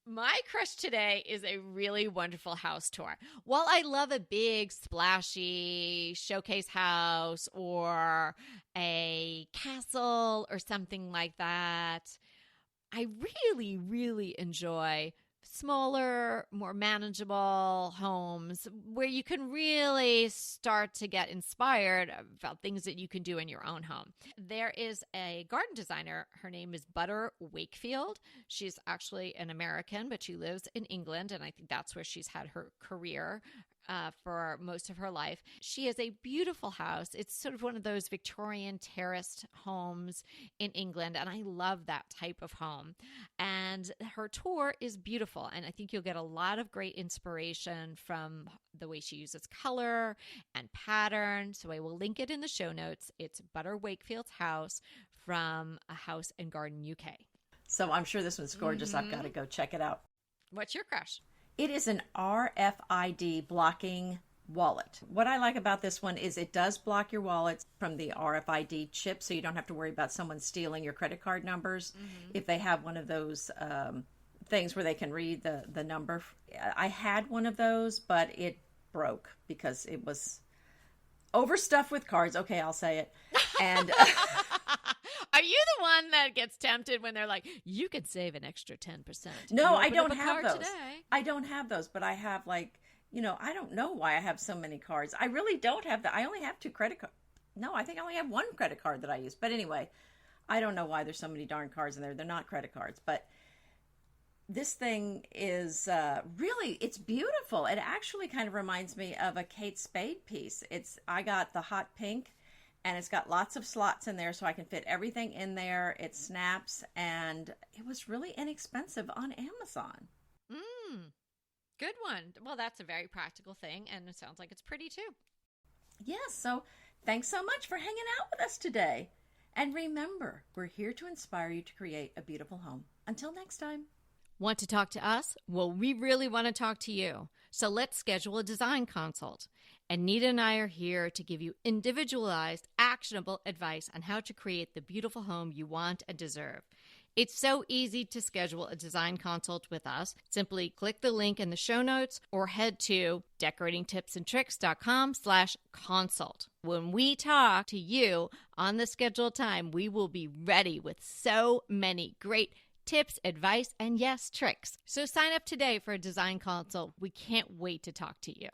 My crush today is a really wonderful house tour. While I love a big, splashy showcase house or a castle or something like that, I really, really enjoy smaller, more manageable homes where you can really start to get inspired about things that you can do in your own home. There is a garden designer. Her name is Butter Wakefield. She's actually an American, but she lives in England, and I think that's where she's had her career for most of her life. She has a beautiful house. It's sort of one of those Victorian terraced homes in England, and I love that type of home. And her tour is beautiful, and I think you'll get a lot of great inspiration from the way she uses color and pattern. So I will link it in the show notes. It's Butter Wakefield's house from A House and Garden UK. So I'm sure this one's gorgeous. I've got to go check it out. What's your crush? It is an RFID blocking wallet. What I like about this one is it does block your wallet from the RFID chip, so you don't have to worry about someone stealing your credit card numbers if they have one of those things where they can read the number. I had one of those, but it broke because it was overstuffed with cards. Okay, I'll say it. And are you the one that gets tempted when they're like, you could save an extra 10%? No, I don't have card those. Today. I don't have those, but I have I don't know why I have so many cards. I really don't have that. I only have 2 credit cards. No, I think I only have 1 credit card that I use. But anyway, I don't know why there's so many darn cards in there. They're not credit cards, but this thing is really, it's beautiful. It actually kind of reminds me of a Kate Spade piece. I got the hot pink, and it's got lots of slots in there so I can fit everything in there. It snaps, and it was really inexpensive on Amazon. Good one. Well, that's a very practical thing, and it sounds like it's pretty too. Yes, so thanks so much for hanging out with us today. And remember, we're here to inspire you to create a beautiful home. Until next time. Want to talk to us? Well, we really want to talk to you. So let's schedule a design consult. Anita and I are here to give you individualized, actionable advice on how to create the beautiful home you want and deserve. It's so easy to schedule a design consult with us. Simply click the link in the show notes or head to decoratingtipsandtricks.com/consult. When we talk to you on the scheduled time, we will be ready with so many great tips, advice, and yes, tricks. So sign up today for a design consult. We can't wait to talk to you.